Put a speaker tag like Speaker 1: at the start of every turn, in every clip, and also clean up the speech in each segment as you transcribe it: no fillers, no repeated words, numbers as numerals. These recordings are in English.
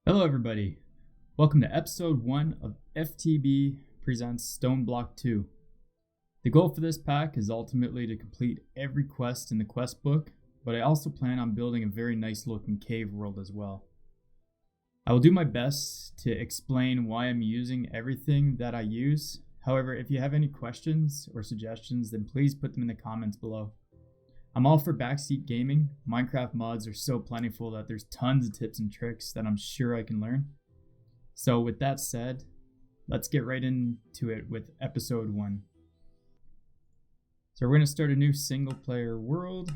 Speaker 1: Hello everybody, welcome to episode 1 of FTB presents Stoneblock 2. The goal for this pack is ultimately to complete every quest in the quest book, but I also plan on building a very nice looking cave world as well. I will do my best to explain why I'm using everything that I use. However, if you have any questions or suggestions, then please put them in the comments below. I'm all for backseat gaming. Minecraft mods are so plentiful that there's tons of tips and tricks that I'm sure I can learn. So with that said, let's get right into it with episode 1. So we're going to start a new single player world.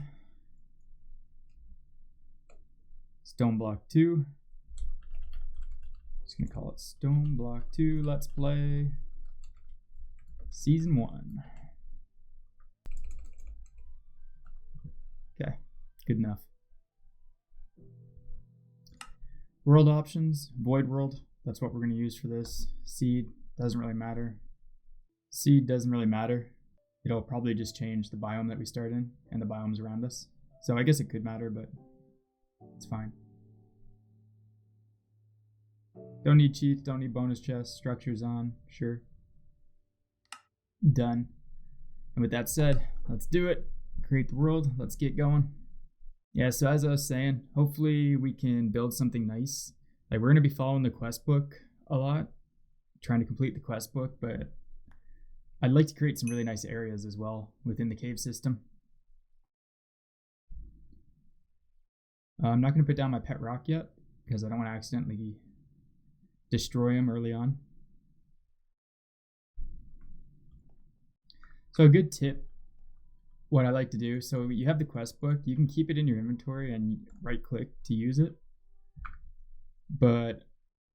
Speaker 1: Stoneblock 2. Just going to call it Stoneblock 2 Let's Play Season 1. Okay, good enough. World options, void world, that's what we're going to use for this. Seed, doesn't really matter. Seed doesn't really matter. It'll probably just change the biome that we start in and the biomes around us. So I guess it could matter, but it's fine. Don't need cheats, don't need bonus chests, structures on, sure. Done. And with that said, let's do it. Create the world, let's get going. Yeah, so as I was saying, hopefully we can build something nice. Like, we're going to be following the quest book a lot, trying to complete the quest book, but I'd like to create some really nice areas as well within the cave system. I'm not going to put down my pet rock yet because I don't want to accidentally destroy him early on. So a good tip, what I like to do, so you have the quest book, you can keep it in your inventory and right click to use it. But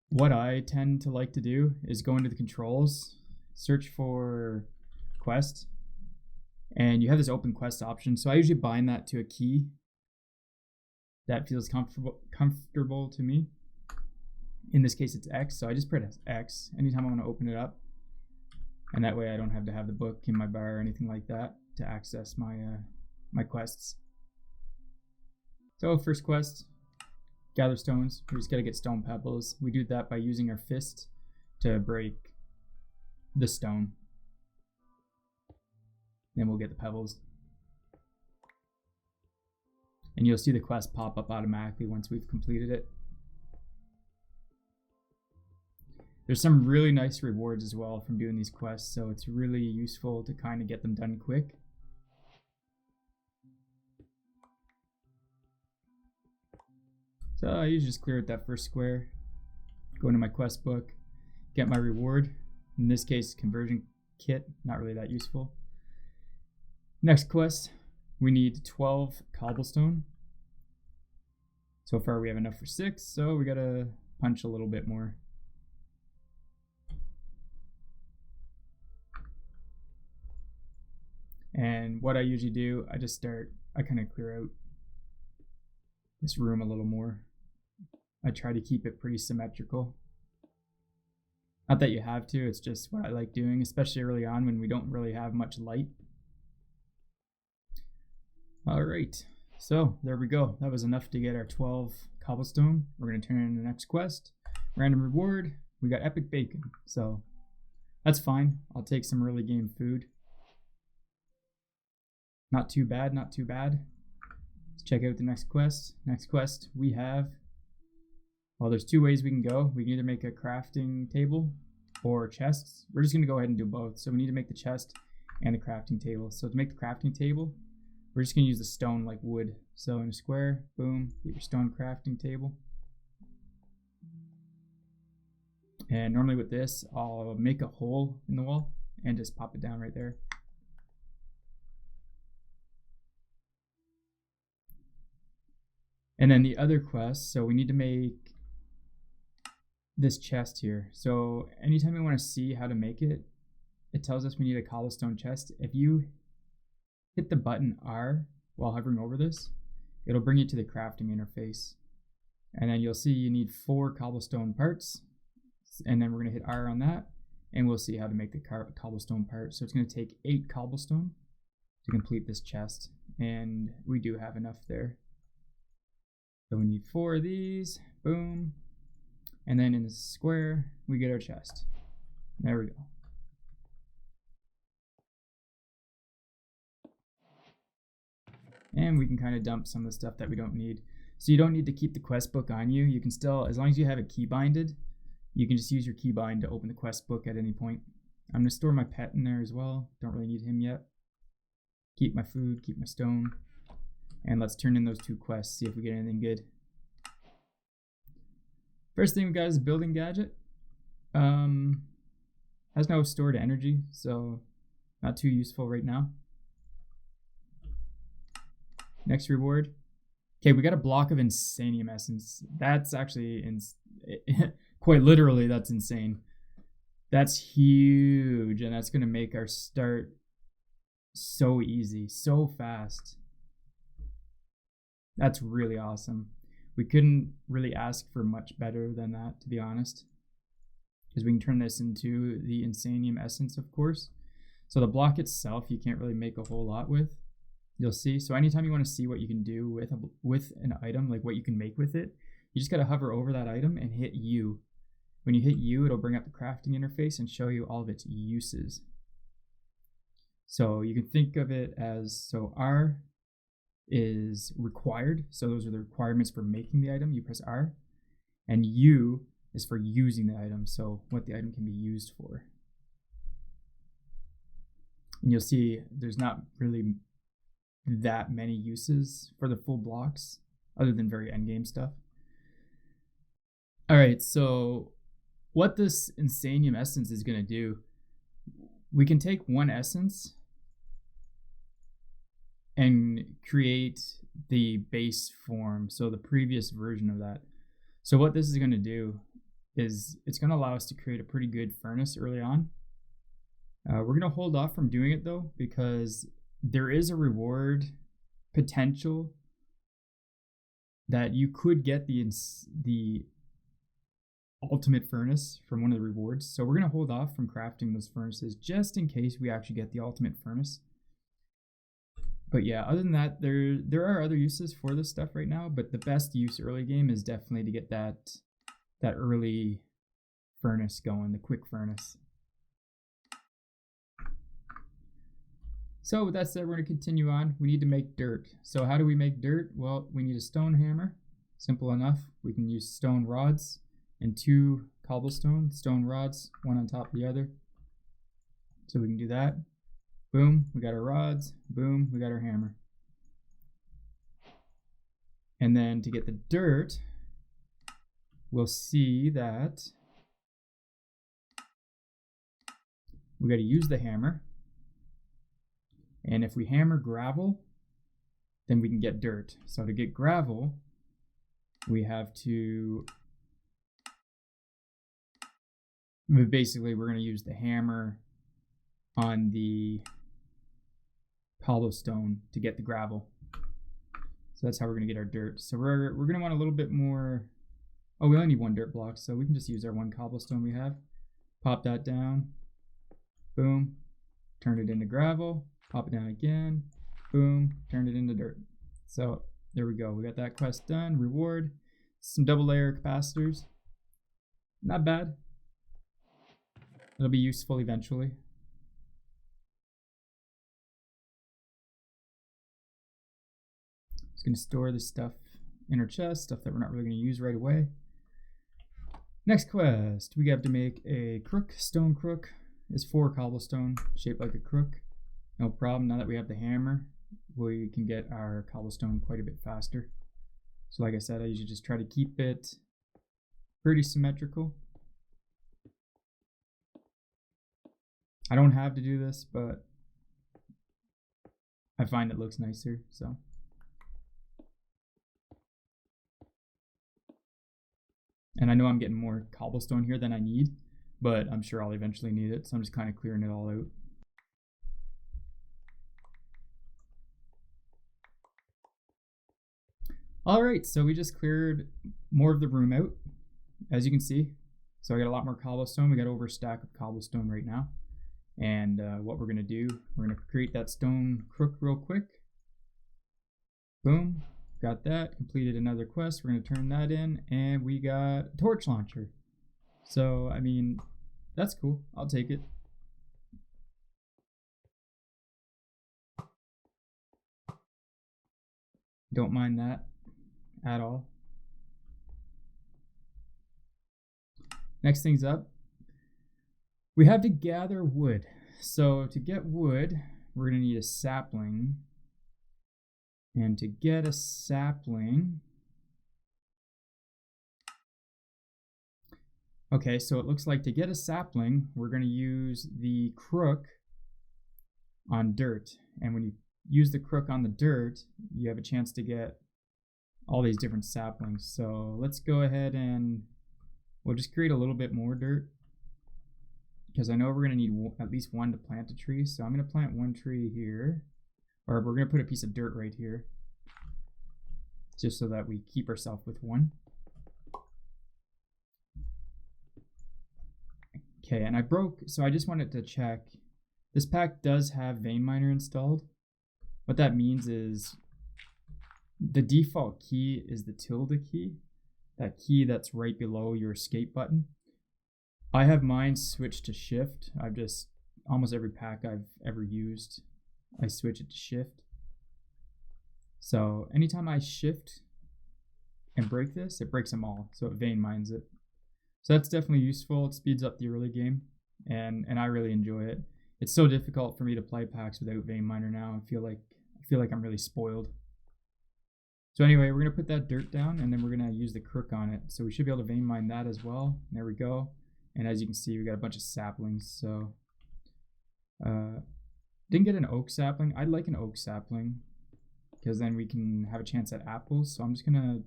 Speaker 1: what I tend to like to do is go into the controls, search for quest, and you have this open quest option. So I usually bind that to a key that feels comfortable to me. In this case it's X, so I just press X anytime I want to open it up. And that way I don't have to have the book in my bar or anything like that to access my my quests. So first quest, gather stones. We just gotta get stone pebbles. We do that by using our fist to break the stone. Then we'll get the pebbles. And you'll see the quest pop up automatically once we've completed it. There's some really nice rewards as well from doing these quests, so it's really useful to kind of get them done quick. So I usually just clear out that first square, go into my quest book, get my reward. In this case, conversion kit, not really that useful. Next quest, we need 12 cobblestone. So far we have enough for 6, so we gotta punch a little bit more. And what I usually do, I kind of clear out this room a little more. I try to keep it pretty symmetrical. Not that you have to, it's just what I like doing, especially early on when we don't really have much light. Alright, so there we go. That was enough to get our 12 cobblestone. We're going to turn in the next quest. Random reward, we got epic bacon, so that's fine. I'll take some early game food. Not too bad, not too bad. Let's check out the next quest. Next quest we have, well, there's 2 ways we can go. We can either make a crafting table or chests. We're just going to go ahead and do both. So we need to make the chest and the crafting table. So to make the crafting table, we're just going to use the stone like wood. So in a square, boom, get your stone crafting table. And normally with this, I'll make a hole in the wall and just pop it down right there. And then the other quest, so we need to make this chest here. So anytime we want to see how to make it, it tells us we need a cobblestone chest. If you hit the button R while hovering over this, it'll bring you to the crafting interface. And then you'll see you need 4 cobblestone parts. And then we're going to hit R on that, and we'll see how to make the cobblestone part. So it's going to take 8 cobblestone to complete this chest. And we do have enough there. So we need 4 of these, boom. And then in the square, we get our chest. There we go. And we can kind of dump some of the stuff that we don't need. So you don't need to keep the quest book on you. You can still, as long as you have it keybinded, you can just use your keybind to open the quest book at any point. I'm going to store my pet in there as well. Don't really need him yet. Keep my food, keep my stone. And let's turn in those 2 quests, see if we get anything good. First thing we got is a building gadget. Has no stored energy, so not too useful right now. Next reward. Okay, we got a block of Insanium Essence. That's actually, quite literally, that's insane. That's huge, and that's going to make our start so easy, so fast. That's really awesome. We couldn't really ask for much better than that, to be honest. Because we can turn this into the Insanium Essence, of course. So the block itself, you can't really make a whole lot with. You'll see. So anytime you want to see what you can do with an item, like what you can make with it, you just got to hover over that item and hit U. When you hit U, it'll bring up the crafting interface and show you all of its uses. So you can think of it as, so R is required. So those are the requirements for making the item. You press R. And U is for using the item. So what the item can be used for. And you'll see there's not really that many uses for the full blocks other than very endgame stuff. All right, so what this Insanium Essence is going to do, we can take one essence and create the base form, so the previous version of that. So what this is going to do is it's going to allow us to create a pretty good furnace early on. We're going to hold off from doing it though, because there is a reward potential that you could get the ultimate furnace from one of the rewards. So we're going to hold off from crafting those furnaces just in case we actually get the ultimate furnace. But yeah, other than that, there are other uses for this stuff right now, but the best use early game is definitely to get that early furnace going, the quick furnace. So with that said, we're going to continue on. We need to make dirt. So how do we make dirt? Well, we need a stone hammer. Simple enough. We can use stone rods and 2 cobblestone stone rods, one on top of the other. So we can do that. Boom, we got our rods. Boom, we got our hammer. And then to get the dirt, we'll see that we got to use the hammer. And if we hammer gravel, then we can get dirt. So to get gravel, we have to, basically we're going to use the hammer on the cobblestone to get the gravel. So that's how we're going to get our dirt. So we're going to want a little bit more. Oh, we only need 1 dirt block, so we can just use our 1 cobblestone we have. Pop that down. Boom. Turn it into gravel. Pop it down again. Boom. Turn it into dirt. So there we go. We got that quest done. Reward. Some double layer capacitors. Not bad. It'll be useful eventually. Just going to store this stuff in our chest, stuff that we're not really going to use right away. Next quest, we have to make a crook. Stone crook is 4 cobblestone, shaped like a crook. No problem. Now that we have the hammer, we can get our cobblestone quite a bit faster. So like I said, I usually just try to keep it pretty symmetrical. I don't have to do this, but I find it looks nicer, so. And I know I'm getting more cobblestone here than I need, but I'm sure I'll eventually need it, so I'm just kind of clearing it all out. Alright, so we just cleared more of the room out, as you can see. So I got a lot more cobblestone. We got over a stack of cobblestone right now. And what we're going to do, we're going to create that stone crook real quick. Boom, got that. Completed another quest. We're going to turn that in, and we got a torch launcher. So, I mean, that's cool. I'll take it. Don't mind that at all. Next thing's up. We have to gather wood. So to get wood, we're going to need a sapling. And to get a sapling... Okay, so it looks like to get a sapling, we're going to use the crook on dirt. And when you use the crook on the dirt, you have a chance to get all these different saplings. So let's go ahead and we'll just create a little bit more dirt, because I know we're going to need at least one to plant a tree. So I'm going to plant one tree here, or we're going to put a piece of dirt right here, just so that we keep ourselves with one. Okay, and so I just wanted to check. This pack does have vein miner installed. What that means is the default key is the tilde key, that key that's right below your escape button. I have mine switched to shift. I've just, almost every pack I've ever used, I switch it to shift. So anytime I shift and break this, it breaks them all. So it vein mines it. So that's definitely useful. It speeds up the early game, and I really enjoy it. It's so difficult for me to play packs without vein miner now. I feel like I'm really spoiled. So anyway, we're gonna put that dirt down, and then we're gonna use the crook on it. So we should be able to vein mine that as well. There we go. And as you can see, we got a bunch of saplings. So didn't get an oak sapling. I'd like an oak sapling, because then we can have a chance at apples. So I'm just gonna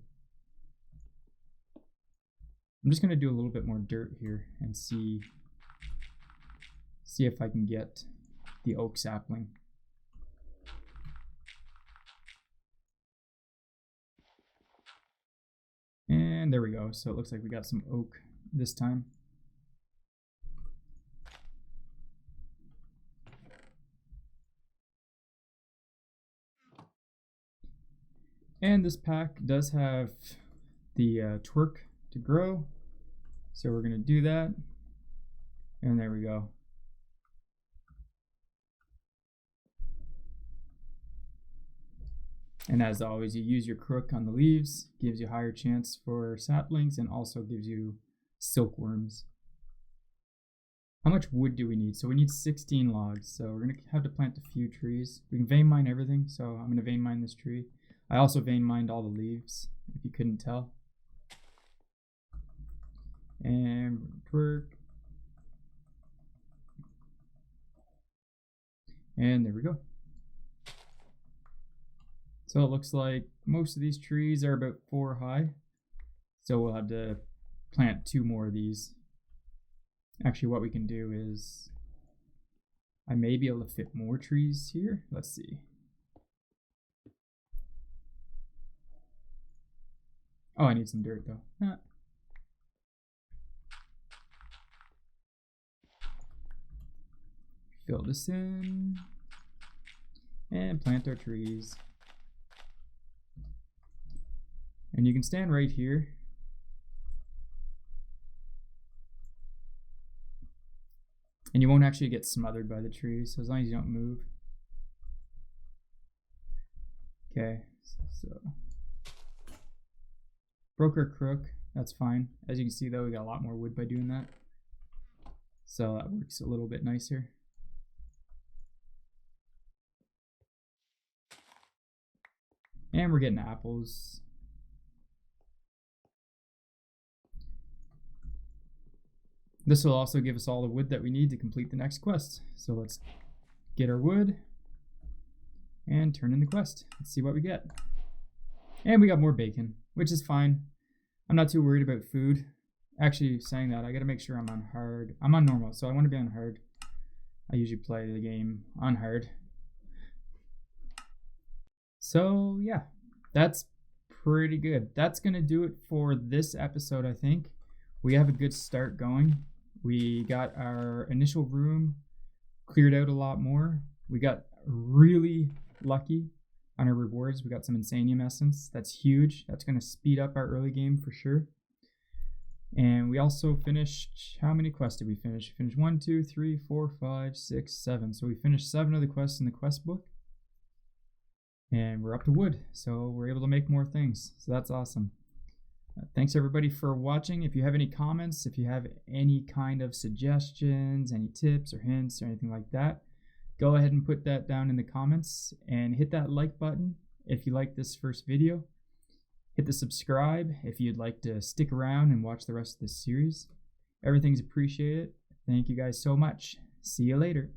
Speaker 1: do a little bit more dirt here and see if I can get the oak sapling. And there we go. So it looks like we got some oak this time. And this pack does have the twerk to grow. So we're going to do that. And there we go. And as always, you use your crook on the leaves, gives you a higher chance for saplings, and also gives you silkworms. How much wood do we need? So we need 16 logs. So we're going to have to plant a few trees. We can vein mine everything. So I'm going to vein mine this tree. I also vein mined all the leaves, if you couldn't tell. And twerk. And there we go. So it looks like most of these trees are about 4 high. So we'll have to plant 2 more of these. Actually, what we can do is, I may be able to fit more trees here. Let's see. Oh, I need some dirt though. Ah. Fill this in and plant our trees. And you can stand right here. And you won't actually get smothered by the trees, so as long as you don't move. Okay, so broke our crook, that's fine. As you can see though, we got a lot more wood by doing that. So that works a little bit nicer. And we're getting apples. This will also give us all the wood that we need to complete the next quest. So let's get our wood and turn in the quest. Let's see what we get. And we got more bacon, which is fine. I'm not too worried about food. Actually, saying that, I gotta make sure I'm on hard. I'm on normal, so I want to be on hard. I usually play the game on hard. So yeah, that's pretty good. That's gonna do it for this episode, I think. We have a good start going. We got our initial room cleared out a lot more. We got really lucky on our rewards. We got some Insanium Essence. That's huge. That's going to speed up our early game for sure. And we also finished, how many quests did we finish? We finished 1, 2, 3, 4, 5, 6, 7. So we finished 7 of the quests in the quest book. And we're up to wood, so we're able to make more things. So that's awesome. Thanks everybody for watching. If you have any comments, if you have any kind of suggestions, any tips or hints or anything like that, go ahead and put that down in the comments and hit that like button if you like this first video. Hit the subscribe if you'd like to stick around and watch the rest of this series. Everything's appreciated. Thank you guys so much. See you later.